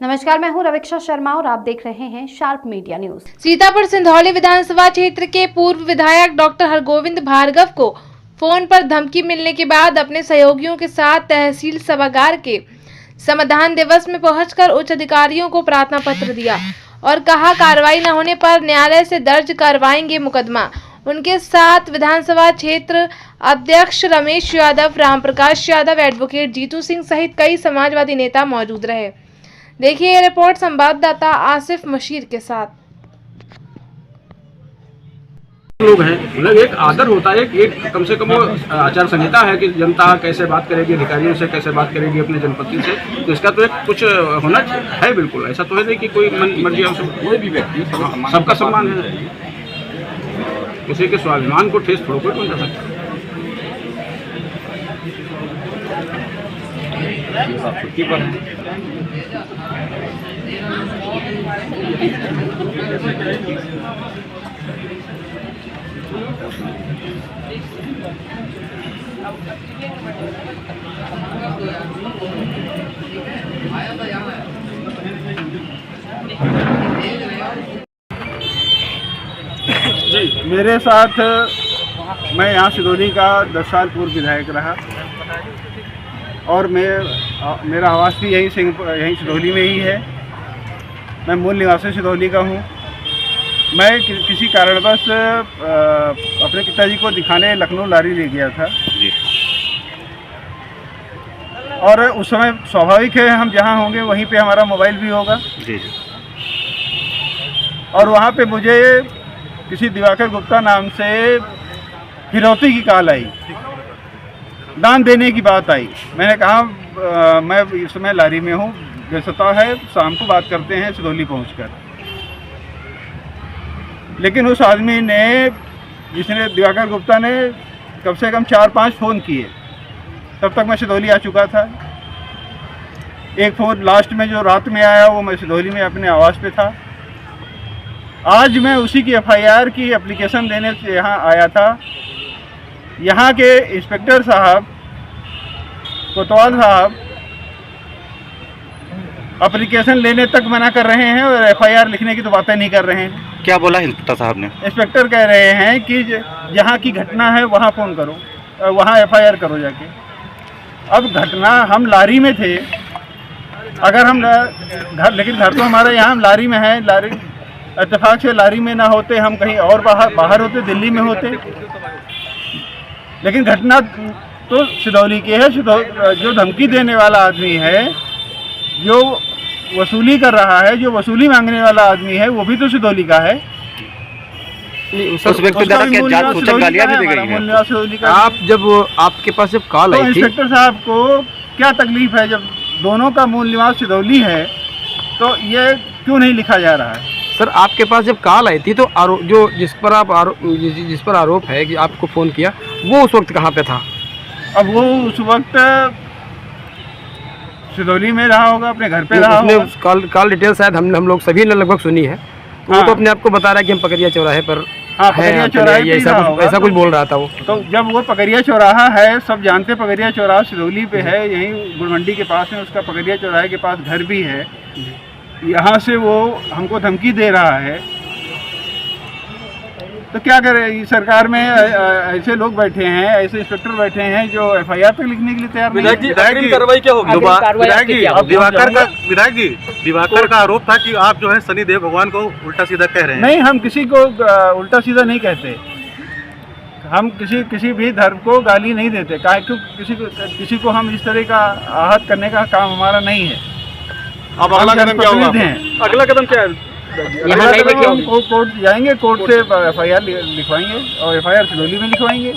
नमस्कार, मैं हूं रवीक्षा शर्मा और आप देख रहे हैं sharp media news. Sitapur Sidhauli विधानसभा क्षेत्र के पूर्व विधायक डॉक्टर हरगोविंद भार्गव को फोन पर धमकी मिलने के बाद अपने सहयोगियों के साथ तहसील सभागार के समाधान दिवस में पहुंचकर उच्च अधिकारियों को प्रार्थना पत्र दिया और कहा कार्रवाई न होने पर न्यायालय से दर्ज करवाएंगे मुकदमा। उनके साथ विधानसभा क्षेत्र अध्यक्ष रमेश यादव, रामप्रकाश यादव, एडवोकेट जीतू सिंह सहित कई समाजवादी नेता मौजूद रहे। देखिए ये रिपोर्ट संवाददाता आसिफ मशीर के साथ। लोग हैं, मतलब एक आदर होता है, एक कम से कम वो आचार संहिता है कि जनता कैसे बात करेगी, अधिकारियों से कैसे बात करेगी, अपने जनप्रतिनिधि से, तो इसका तो एक कुछ होना है। बिल्कुल ऐसा तो है नहीं कि कोई मर्जी कोई भी व्यक्ति सबका सम्मान है, किसी के स्वाभिमान को ठेस थोड़ा कोई पहुंचा सकता जी, मेरे साथ मैं यहाँ सिंधौली का 10 साल पूर्व विधायक रहा और मेरा आवास भी यहीं सिंधौली में ही है। मैं मूल निवासी सिंधौली का हूँ। मैं किसी कारणवश अपने पिताजी को दिखाने लखनऊ लारी ले गया था जी। और उस समय स्वाभाविक है हम जहाँ होंगे वहीं पे हमारा मोबाइल भी होगा जी। और वहाँ पे मुझे किसी दिवाकर गुप्ता नाम से फिरौती की कॉल आई, दान देने की बात आई। मैंने कहा मैं इस समय लारी में हूँ, व्यस्तता है, शाम को बात करते हैं सिंधौली पहुँचकर। लेकिन उस आदमी ने, जिसने दिवाकर गुप्ता ने कम से कम 4-5 फ़ोन किए, तब तक मैं सिंधौली आ चुका था। एक फ़ोन लास्ट में जो रात में आया वो मैं सिंधौली में अपने आवास पे था। आज मैं उसी की FIR की एप्लीकेशन देने से यहाँ आया था। यहाँ के इंस्पेक्टर साहब, कोतवाल साहब एप्लीकेशन लेने तक मना कर रहे हैं और FIR लिखने की तो बातें नहीं कर रहे हैं। क्या बोला इंस्पेक्टर साहब ने? इंस्पेक्टर कह रहे हैं कि जहाँ की घटना है वहाँ फ़ोन करो, वहाँ FIR करो जाके। अब घटना, हम लारी में थे, अगर हम घर, लेकिन घर तो हमारे यहाँ, हम लारी में हैं। लारी इत्तेफाक से लारी में ना होते, हम कहीं और बाहर होते, दिल्ली में होते। लेकिन घटना तो सिंधौली की है। जो धमकी देने वाला आदमी है, जो वसूली कर रहा है, जो वसूली मांगने वाला आदमी है, वो भी तो सिंधौली का है। उस व्यक्ति द्वारा क्या सूचक गालियां भी दी गई हैं? आप जब आपके पास जब कॉल आई थी, इंस्पेक्टर साहब को क्या तकलीफ है? जब दोनों का मूल निवास सिंधौली है तो ये क्यों नहीं लिखा जा रहा है? सर आपके पास जब कॉल आई थी तो जिस पर आरोप है कि आपको फ़ोन किया, वो उस वक्त कहाँ पे था? अब वो उस वक्त सिंधौली में रहा होगा, अपने घर पे रहा होगा। कॉल डिटेल शायद हम लोग सभी ने लगभग सुनी है। वो तो अपने आप को बता रहा है कि हम पकरिया चौराहे पर पकरिया चौराहे ऐसा कुछ बोल रहा था वो। तो जब वो पकरिया चौराहा है, सब जानते पकरिया चौराहा सिंधौली पे है, यहीं गुड़मंडी के पास में उसका पकरिया चौराहे के पास घर भी है। यहाँ से वो हमको धमकी दे रहा है, तो क्या करें? सरकार में ऐसे लोग बैठे हैं, ऐसे इंस्पेक्टर बैठे हैं जो FIR तक लिखने के लिए तैयार नहीं। विधायक जी, कार्रवाई क्या होगी? विधायक जी, दिवाकर का आरोप था कि आप जो है शनिदेव भगवान को उल्टा सीधा कह रहे हैं। नहीं, हम किसी को उल्टा सीधा नहीं कहते। हम किसी भी धर्म को गाली नहीं देते। क्यों किसी को हम इस तरह का आहत करने का काम हमारा नहीं है। अब अगला कदम क्या होगा? अगला कदम क्या है? कोर्ट जाएंगे, कोर्ट से FIR लिखवाएंगे और FIR सिंधौली में लिखवाएंगे।